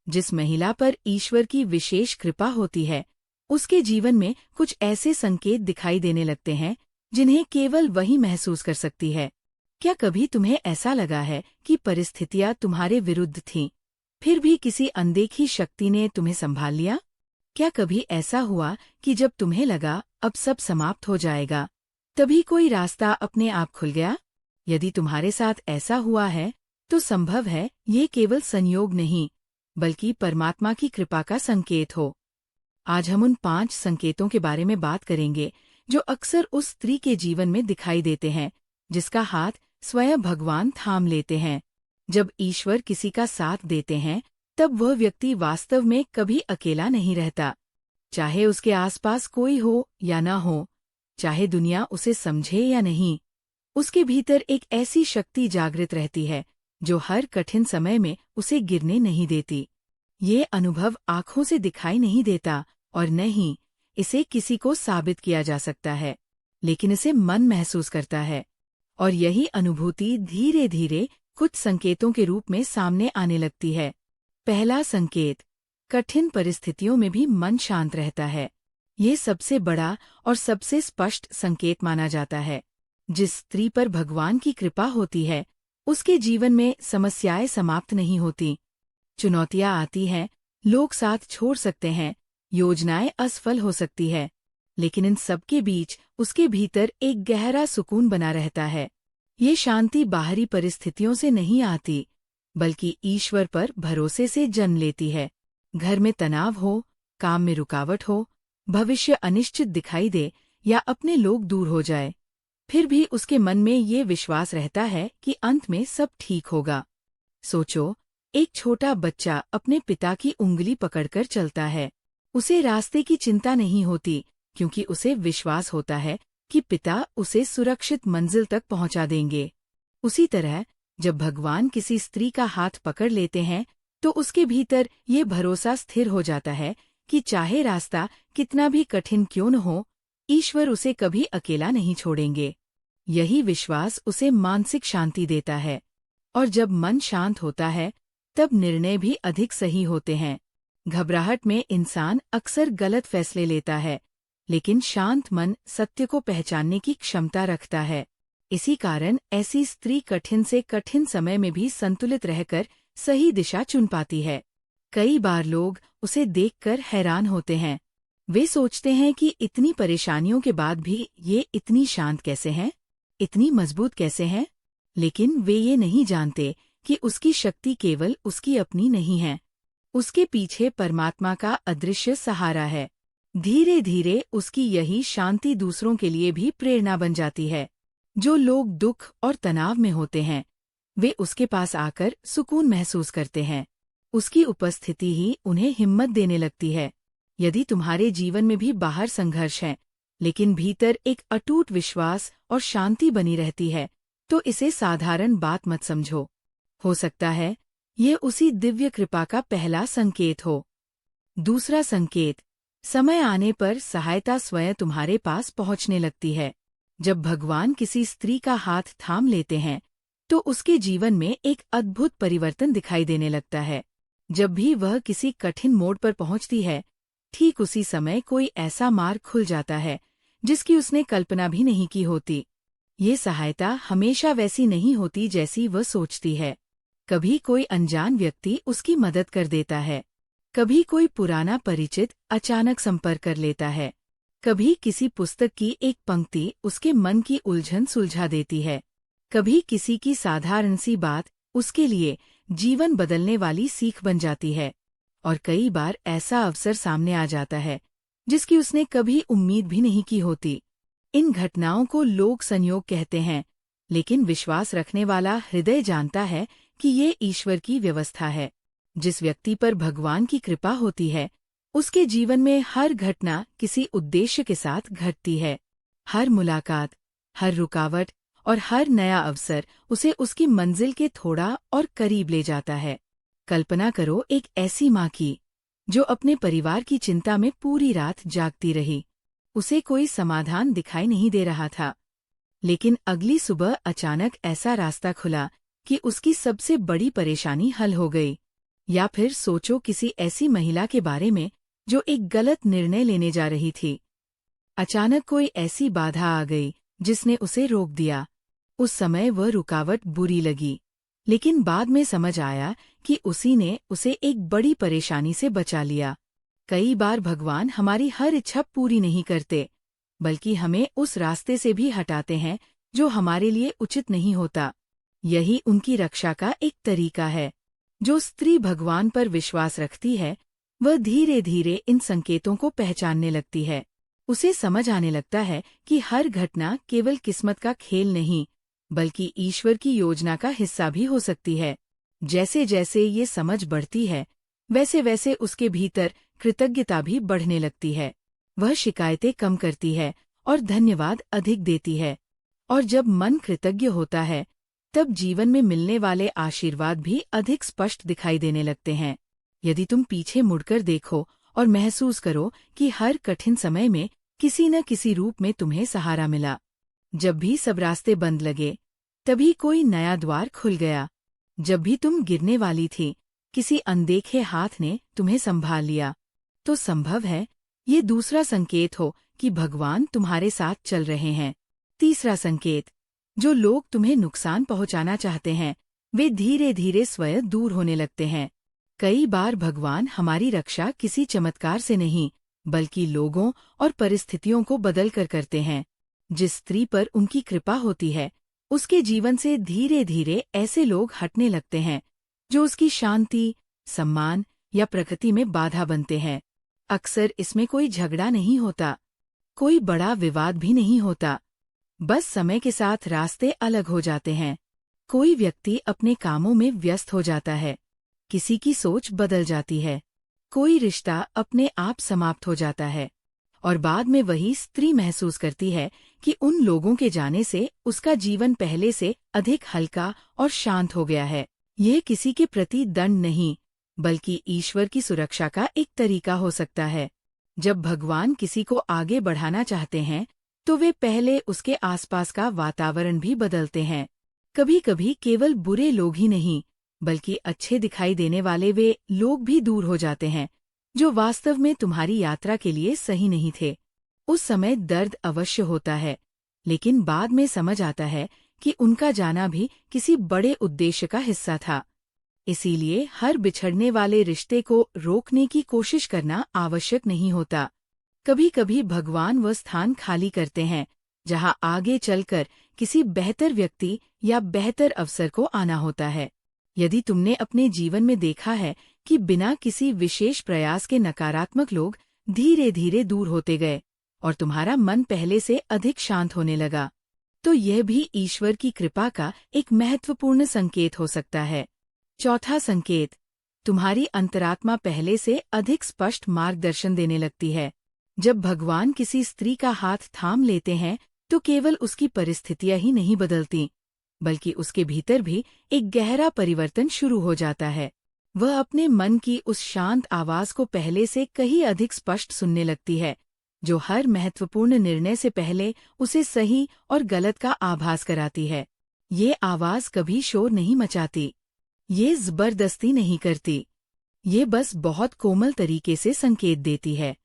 जिस महिला पर ईश्वर की विशेष कृपा होती है, उसके जीवन में कुछ ऐसे संकेत दिखाई देने लगते हैं जिन्हें केवल वही महसूस कर सकती है। क्या कभी तुम्हें ऐसा लगा है कि परिस्थितियां तुम्हारे विरुद्ध थीं, फिर भी किसी अनदेखी शक्ति ने तुम्हें संभाल लिया? क्या कभी ऐसा हुआ कि जब तुम्हें लगा अब सब समाप्त हो जाएगा, तभी कोई रास्ता अपने आप खुल गया? यदि तुम्हारे साथ ऐसा हुआ है, तो संभव है ये केवल संयोग नहीं, बल्कि परमात्मा की कृपा का संकेत हो। आज हम उन 5 संकेतों के बारे में बात करेंगे जो अक्सर उस स्त्री के जीवन में दिखाई देते हैं, जिसका हाथ स्वयं भगवान थाम लेते हैं। जब ईश्वर किसी का साथ देते हैं, तब वह व्यक्ति वास्तव में कभी अकेला नहीं रहता। चाहे उसके आसपास कोई हो या न हो, चाहे दुनिया उसे समझे या नहीं, उसके भीतर एक ऐसी शक्ति जागृत रहती है जो हर कठिन समय में उसे गिरने नहीं देती। ये अनुभव आँखों से दिखाई नहीं देता और न ही इसे किसी को साबित किया जा सकता है, लेकिन इसे मन महसूस करता है। और यही अनुभूति धीरे धीरे कुछ संकेतों के रूप में सामने आने लगती है। पहला संकेत, कठिन परिस्थितियों में भी मन शांत रहता है। ये सबसे बड़ा और सबसे स्पष्ट संकेत माना जाता है। जिस स्त्री पर भगवान की कृपा होती है, उसके जीवन में समस्याएं समाप्त नहीं होती। चुनौतियां आती हैं, लोग साथ छोड़ सकते हैं, योजनाएं असफल हो सकती है, लेकिन इन सब के बीच उसके भीतर एक गहरा सुकून बना रहता है। ये शांति बाहरी परिस्थितियों से नहीं आती, बल्कि ईश्वर पर भरोसे से जन्म लेती है। घर में तनाव हो, काम में रुकावट हो, भविष्य अनिश्चित दिखाई दे या अपने लोग दूर हो जाए, फिर भी उसके मन में ये विश्वास रहता है कि अंत में सब ठीक होगा। सोचो, एक छोटा बच्चा अपने पिता की उंगली पकड़कर चलता है। उसे रास्ते की चिंता नहीं होती, क्योंकि उसे विश्वास होता है कि पिता उसे सुरक्षित मंजिल तक पहुंचा देंगे। उसी तरह जब भगवान किसी स्त्री का हाथ पकड़ लेते हैं, तो उसके भीतर ये भरोसा स्थिर हो जाता है कि चाहे रास्ता कितना भी कठिन क्यों न हो, ईश्वर उसे कभी अकेला नहीं छोड़ेंगे। यही विश्वास उसे मानसिक शांति देता है। और जब मन शांत होता है, तब निर्णय भी अधिक सही होते हैं। घबराहट में इंसान अक्सर गलत फैसले लेता है, लेकिन शांत मन सत्य को पहचानने की क्षमता रखता है। इसी कारण ऐसी स्त्री कठिन से कठिन समय में भी संतुलित रहकर सही दिशा चुन पाती है। कई बार लोग उसे देखकर हैरान होते हैं। वे सोचते हैं कि इतनी परेशानियों के बाद भी ये इतनी शांत कैसे हैं, इतनी मजबूत कैसे हैं? लेकिन वे ये नहीं जानते कि उसकी शक्ति केवल उसकी अपनी नहीं है। उसके पीछे परमात्मा का अदृश्य सहारा है। धीरे धीरे उसकी यही शांति दूसरों के लिए भी प्रेरणा बन जाती है। जो लोग दुख और तनाव में होते हैं, वे उसके पास आकर सुकून महसूस करते हैं। उसकी उपस्थिति ही उन्हें हिम्मत देने लगती है। यदि तुम्हारे जीवन में भी बाहर संघर्ष है, लेकिन भीतर एक अटूट विश्वास और शांति बनी रहती है, तो इसे साधारण बात मत समझो। हो सकता है ये उसी दिव्य कृपा का पहला संकेत हो। दूसरा संकेत, समय आने पर सहायता स्वयं तुम्हारे पास पहुंचने लगती है। जब भगवान किसी स्त्री का हाथ थाम लेते हैं, तो उसके जीवन में एक अद्भुत परिवर्तन दिखाई देने लगता है। जब भी वह किसी कठिन मोड़ पर पहुंचती है, ठीक उसी समय कोई ऐसा मार्ग खुल जाता है जिसकी उसने कल्पना भी नहीं की होती। ये सहायता हमेशा वैसी नहीं होती जैसी वह सोचती है। कभी कोई अनजान व्यक्ति उसकी मदद कर देता है, कभी कोई पुराना परिचित अचानक संपर्क कर लेता है, कभी किसी पुस्तक की एक पंक्ति उसके मन की उलझन सुलझा देती है, कभी किसी की साधारण सी बात उसके लिए जीवन बदलने वाली सीख बन जाती है। और कई बार ऐसा अवसर सामने आ जाता है जिसकी उसने कभी उम्मीद भी नहीं की होती। इन घटनाओं को लोग संयोग कहते हैं, लेकिन विश्वास रखने वाला हृदय जानता है कि ये ईश्वर की व्यवस्था है। जिस व्यक्ति पर भगवान की कृपा होती है, उसके जीवन में हर घटना किसी उद्देश्य के साथ घटती है। हर मुलाकात, हर रुकावट और हर नया अवसर उसे उसकी मंजिल के थोड़ा और करीब ले जाता है। कल्पना करो एक ऐसी माँ की, जो अपने परिवार की चिंता में पूरी रात जागती रही। उसे कोई समाधान दिखाई नहीं दे रहा था, लेकिन अगली सुबह अचानक ऐसा रास्ता खुला कि उसकी सबसे बड़ी परेशानी हल हो गई। या फिर सोचो किसी ऐसी महिला के बारे में जो एक गलत निर्णय लेने जा रही थी। अचानक कोई ऐसी बाधा आ गई जिसने उसे रोक दिया। उस समय वह रुकावट बुरी लगी, लेकिन बाद में समझ आया कि उसी ने उसे एक बड़ी परेशानी से बचा लिया। कई बार भगवान हमारी हर इच्छा पूरी नहीं करते, बल्कि हमें उस रास्ते से भी हटाते हैं जो हमारे लिए उचित नहीं होता। यही उनकी रक्षा का एक तरीका है। जो स्त्री भगवान पर विश्वास रखती है, वह धीरे धीरे इन संकेतों को पहचानने लगती है। उसे समझ आने लगता है कि हर घटना केवल किस्मत का खेल नहीं, बल्कि ईश्वर की योजना का हिस्सा भी हो सकती है। जैसे जैसे ये समझ बढ़ती है, वैसे वैसे उसके भीतर कृतज्ञता भी बढ़ने लगती है। वह शिकायतें कम करती है और धन्यवाद अधिक देती है। और जब मन कृतज्ञ होता है, तब जीवन में मिलने वाले आशीर्वाद भी अधिक स्पष्ट दिखाई देने लगते हैं। यदि तुम पीछे मुड़कर देखो और महसूस करो कि हर कठिन समय में किसी न किसी रूप में तुम्हें सहारा मिला। जब भी सब रास्ते बंद लगे, तभी कोई नया द्वार खुल गया। जब भी तुम गिरने वाली थी, किसी अनदेखे हाथ ने तुम्हें संभाल लिया। तो संभव है ये दूसरा संकेत हो कि भगवान तुम्हारे साथ चल रहे हैं। तीसरा संकेत, जो लोग तुम्हें नुकसान पहुंचाना चाहते हैं, वे धीरे धीरे स्वयं दूर होने लगते हैं। कई बार भगवान हमारी रक्षा किसी चमत्कार से नहीं, बल्कि लोगों और परिस्थितियों को बदल कर करते हैं। जिस स्त्री पर उनकी कृपा होती है, उसके जीवन से धीरे धीरे ऐसे लोग हटने लगते हैं जो उसकी शांति, सम्मान या प्रकृति में बाधा बनते हैं। अक्सर इसमें कोई झगड़ा नहीं होता, कोई बड़ा विवाद भी नहीं होता। बस समय के साथ रास्ते अलग हो जाते हैं। कोई व्यक्ति अपने कामों में व्यस्त हो जाता है, किसी की सोच बदल जाती है, कोई रिश्ता अपने आप समाप्त हो जाता है, और बाद में वही स्त्री महसूस करती है कि उन लोगों के जाने से उसका जीवन पहले से अधिक हल्का और शांत हो गया है। यह किसी के प्रति दंड नहीं, बल्कि ईश्वर की सुरक्षा का एक तरीका हो सकता है। जब भगवान किसी को आगे बढ़ाना चाहते हैं, तो वे पहले उसके आसपास का वातावरण भी बदलते हैं। कभी कभी केवल बुरे लोग ही नहीं, बल्कि अच्छे दिखाई देने वाले वे लोग भी दूर हो जाते हैं, जो वास्तव में तुम्हारी यात्रा के लिए सही नहीं थे। उस समय दर्द अवश्य होता है, लेकिन बाद में समझ आता है कि उनका जाना भी किसी बड़े उद्देश्य का हिस्सा था। इसीलिए हर बिछड़ने वाले रिश्ते को रोकने की कोशिश करना आवश्यक नहीं होता। कभी कभी भगवान वह स्थान खाली करते हैं जहां आगे चलकर किसी बेहतर व्यक्ति या बेहतर अवसर को आना होता है। यदि तुमने अपने जीवन में देखा है कि बिना किसी विशेष प्रयास के नकारात्मक लोग धीरे धीरे दूर होते गए और तुम्हारा मन पहले से अधिक शांत होने लगा, तो यह भी ईश्वर की कृपा का एक महत्वपूर्ण संकेत हो सकता है। चौथा संकेत, तुम्हारी अंतरात्मा पहले से अधिक स्पष्ट मार्गदर्शन देने लगती है। जब भगवान किसी स्त्री का हाथ थाम लेते हैं, तो केवल उसकी परिस्थितियां ही नहीं बदलती, बल्कि उसके भीतर भी एक गहरा परिवर्तन शुरू हो जाता है। वह अपने मन की उस शांत आवाज को पहले से कहीं अधिक स्पष्ट सुनने लगती है, जो हर महत्वपूर्ण निर्णय से पहले उसे सही और गलत का आभास कराती है। ये आवाज कभी शोर नहीं मचाती, ये जबरदस्ती नहीं करती, ये बस बहुत कोमल तरीके से संकेत देती है।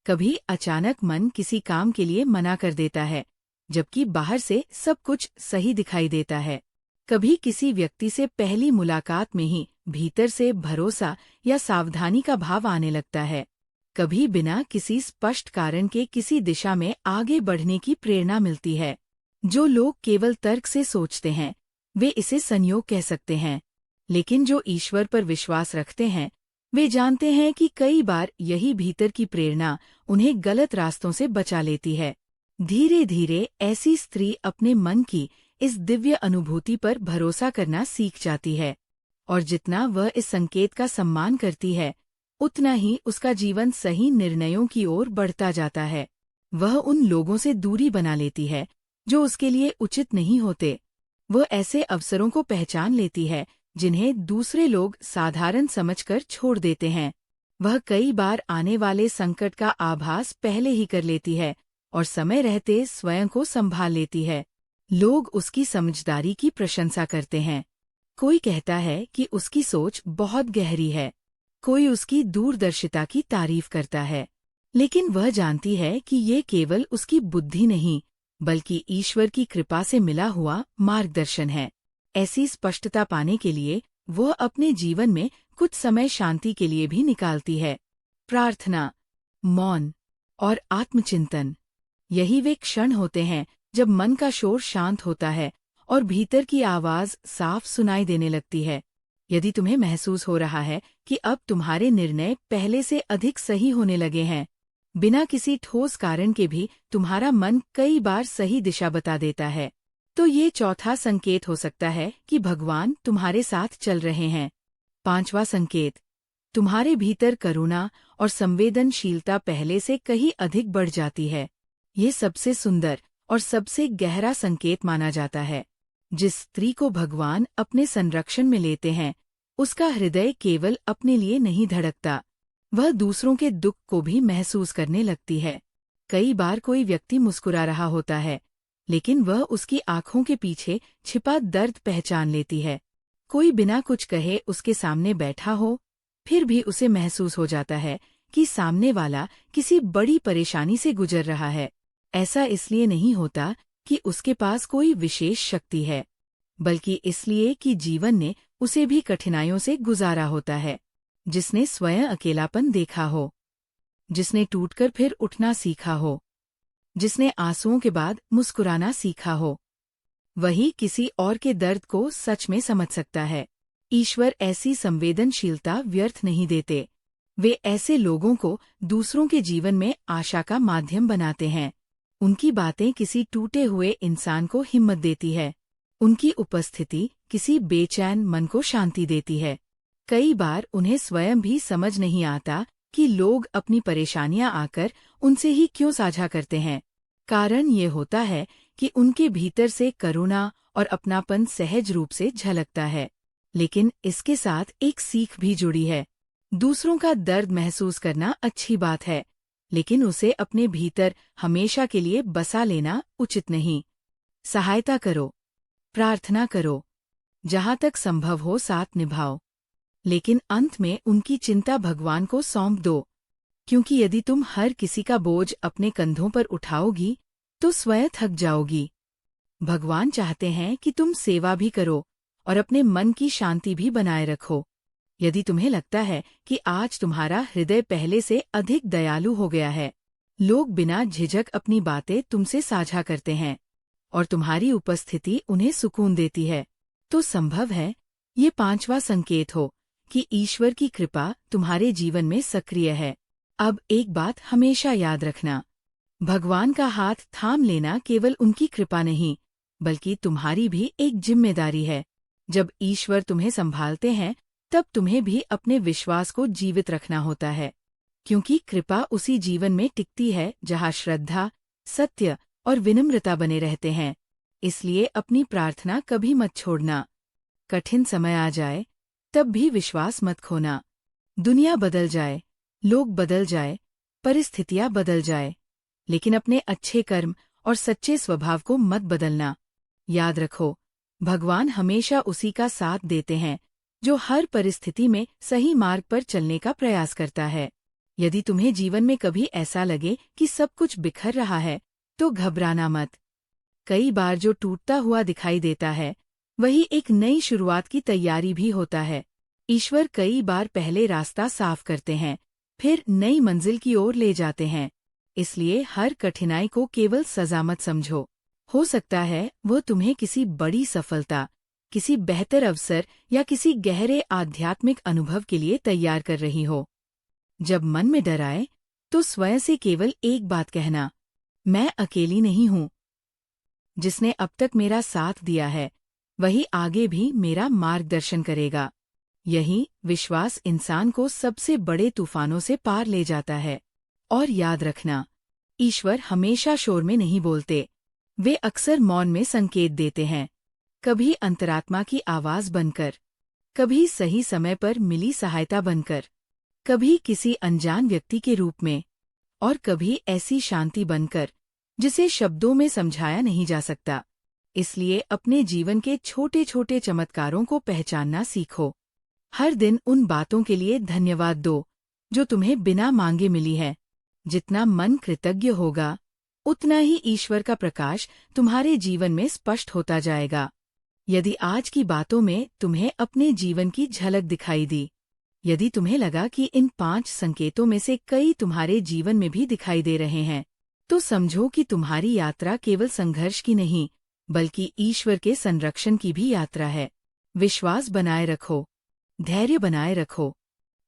कभी अचानक मन किसी काम के लिए मना कर देता है, जबकि बाहर से सब कुछ सही दिखाई देता है। कभी किसी व्यक्ति से पहली मुलाकात में ही भीतर से भरोसा या सावधानी का भाव आने लगता है। कभी बिना किसी स्पष्ट कारण के किसी दिशा में आगे बढ़ने की प्रेरणा मिलती है। जो लोग केवल तर्क से सोचते हैं, वे इसे संयोग कह सकते हैं, लेकिन जो ईश्वर पर विश्वास रखते हैं, वे जानते हैं कि कई बार यही भीतर की प्रेरणा उन्हें गलत रास्तों से बचा लेती है। धीरे धीरे ऐसी स्त्री अपने मन की इस दिव्य अनुभूति पर भरोसा करना सीख जाती है, और जितना वह इस संकेत का सम्मान करती है, उतना ही उसका जीवन सही निर्णयों की ओर बढ़ता जाता है। वह उन लोगों से दूरी बना लेती है जो उसके लिए उचित नहीं होते। वह ऐसे अवसरों को पहचान लेती है जिन्हें दूसरे लोग साधारण समझकर छोड़ देते हैं। वह कई बार आने वाले संकट का आभास पहले ही कर लेती है और समय रहते स्वयं को संभाल लेती है। लोग उसकी समझदारी की प्रशंसा करते हैं, कोई कहता है कि उसकी सोच बहुत गहरी है, कोई उसकी दूरदर्शिता की तारीफ करता है, लेकिन वह जानती है कि ये केवल उसकी बुद्धि नहीं, बल्कि ईश्वर की कृपा से मिला हुआ मार्गदर्शन है। ऐसी स्पष्टता पाने के लिए वह अपने जीवन में कुछ समय शांति के लिए भी निकालती है। प्रार्थना, मौन और आत्मचिंतन, यही वे क्षण होते हैं जब मन का शोर शांत होता है और भीतर की आवाज साफ सुनाई देने लगती है। यदि तुम्हें महसूस हो रहा है कि अब तुम्हारे निर्णय पहले से अधिक सही होने लगे हैं, बिना किसी ठोस कारण के भी तुम्हारा मन कई बार सही दिशा बता देता है, तो ये चौथा संकेत हो सकता है कि भगवान तुम्हारे साथ चल रहे हैं। पांचवा संकेत, तुम्हारे भीतर करुणा और संवेदनशीलता पहले से कहीं अधिक बढ़ जाती है। ये सबसे सुंदर और सबसे गहरा संकेत माना जाता है। जिस स्त्री को भगवान अपने संरक्षण में लेते हैं, उसका हृदय केवल अपने लिए नहीं धड़कता, वह दूसरों के दुख को भी महसूस करने लगती है। कई बार कोई व्यक्ति मुस्कुरा रहा होता है, लेकिन वह उसकी आंखों के पीछे छिपा दर्द पहचान लेती है। कोई बिना कुछ कहे उसके सामने बैठा हो, फिर भी उसे महसूस हो जाता है कि सामने वाला किसी बड़ी परेशानी से गुजर रहा है। ऐसा इसलिए नहीं होता कि उसके पास कोई विशेष शक्ति है, बल्कि इसलिए कि जीवन ने उसे भी कठिनाइयों से गुजारा होता है। जिसने स्वयं अकेलापन देखा हो, जिसने टूटकर फिर उठना सीखा हो, जिसने आंसुओं के बाद मुस्कुराना सीखा हो, वही किसी और के दर्द को सच में समझ सकता है। ईश्वर ऐसी संवेदनशीलता व्यर्थ नहीं देते। वे ऐसे लोगों को दूसरों के जीवन में आशा का माध्यम बनाते हैं। उनकी बातें किसी टूटे हुए इंसान को हिम्मत देती है। उनकी उपस्थिति किसी बेचैन मन को शांति देती है। कई बार उन्हें स्वयं भी समझ नहीं आता कि लोग अपनी परेशानियां आकर उनसे ही क्यों साझा करते हैं। कारण ये होता है कि उनके भीतर से करुणा और अपनापन सहज रूप से झलकता है। लेकिन इसके साथ एक सीख भी जुड़ी है। दूसरों का दर्द महसूस करना अच्छी बात है, लेकिन उसे अपने भीतर हमेशा के लिए बसा लेना उचित नहीं। सहायता करो, प्रार्थना करो, जहाँ तक संभव हो साथ निभाओ, लेकिन अंत में उनकी चिंता भगवान को सौंप दो, क्योंकि यदि तुम हर किसी का बोझ अपने कंधों पर उठाओगी तो स्वयं थक जाओगी। भगवान चाहते हैं कि तुम सेवा भी करो और अपने मन की शांति भी बनाए रखो। यदि तुम्हें लगता है कि आज तुम्हारा हृदय पहले से अधिक दयालु हो गया है, लोग बिना झिझक अपनी बातें तुमसे साझा करते हैं और तुम्हारी उपस्थिति उन्हें सुकून देती है, तो संभव है ये पांचवा संकेत हो कि ईश्वर की कृपा तुम्हारे जीवन में सक्रिय है। अब एक बात हमेशा याद रखना, भगवान का हाथ थाम लेना केवल उनकी कृपा नहीं, बल्कि तुम्हारी भी एक जिम्मेदारी है। जब ईश्वर तुम्हें संभालते हैं, तब तुम्हें भी अपने विश्वास को जीवित रखना होता है, क्योंकि कृपा उसी जीवन में टिकती है जहाँ श्रद्धा, सत्य और विनम्रता बने रहते हैं। इसलिए अपनी प्रार्थना कभी मत छोड़ना। कठिन समय आ जाए, तब भी विश्वास मत खोना। दुनिया बदल जाए, लोग बदल जाए, परिस्थितियां बदल जाए, लेकिन अपने अच्छे कर्म और सच्चे स्वभाव को मत बदलना। याद रखो, भगवान हमेशा उसी का साथ देते हैं जो हर परिस्थिति में सही मार्ग पर चलने का प्रयास करता है। यदि तुम्हें जीवन में कभी ऐसा लगे कि सब कुछ बिखर रहा है, तो घबराना मत। कई बार जो टूटता हुआ दिखाई देता है, वही एक नई शुरुआत की तैयारी भी होता है। ईश्वर कई बार पहले रास्ता साफ करते हैं, फिर नई मंजिल की ओर ले जाते हैं। इसलिए हर कठिनाई को केवल सजा मत समझो। हो सकता है वो तुम्हें किसी बड़ी सफलता, किसी बेहतर अवसर या किसी गहरे आध्यात्मिक अनुभव के लिए तैयार कर रही हो। जब मन में डर आए, तो स्वयं से केवल एक बात कहना, मैं अकेली नहीं हूँ। जिसने अब तक मेरा साथ दिया है, वही आगे भी मेरा मार्गदर्शन करेगा। यही विश्वास इंसान को सबसे बड़े तूफानों से पार ले जाता है। और याद रखना, ईश्वर हमेशा शोर में नहीं बोलते, वे अक्सर मौन में संकेत देते हैं। कभी अंतरात्मा की आवाज बनकर, कभी सही समय पर मिली सहायता बनकर, कभी किसी अनजान व्यक्ति के रूप में, और कभी ऐसी शांति बनकर जिसे शब्दों में समझाया नहीं जा सकता। इसलिए अपने जीवन के छोटे छोटे चमत्कारों को पहचानना सीखो। हर दिन उन बातों के लिए धन्यवाद दो जो तुम्हें बिना मांगे मिली है। जितना मन कृतज्ञ होगा, उतना ही ईश्वर का प्रकाश तुम्हारे जीवन में स्पष्ट होता जाएगा। यदि आज की बातों में तुम्हें अपने जीवन की झलक दिखाई दी, यदि तुम्हें लगा कि इन 5 संकेतों में से कई तुम्हारे जीवन में भी दिखाई दे रहे हैं, तो समझो कि तुम्हारी यात्रा केवल संघर्ष की नहीं, बल्कि ईश्वर के संरक्षण की भी यात्रा है। विश्वास बनाए रखो, धैर्य बनाए रखो,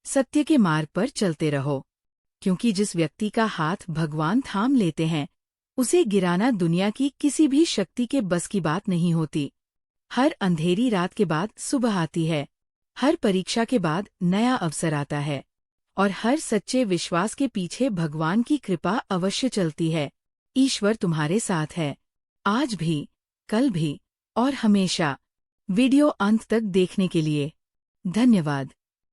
सत्य के मार्ग पर चलते रहो, क्योंकि जिस व्यक्ति का हाथ भगवान थाम लेते हैं, उसे गिराना दुनिया की किसी भी शक्ति के बस की बात नहीं होती। हर अंधेरी रात के बाद सुबह आती है, हर परीक्षा के बाद नया अवसर आता है, और हर सच्चे विश्वास के पीछे भगवान की कृपा अवश्य चलती है। ईश्वर तुम्हारे साथ है, आज भी, कल भी और हमेशा। वीडियो अंत तक देखने के लिए धन्यवाद।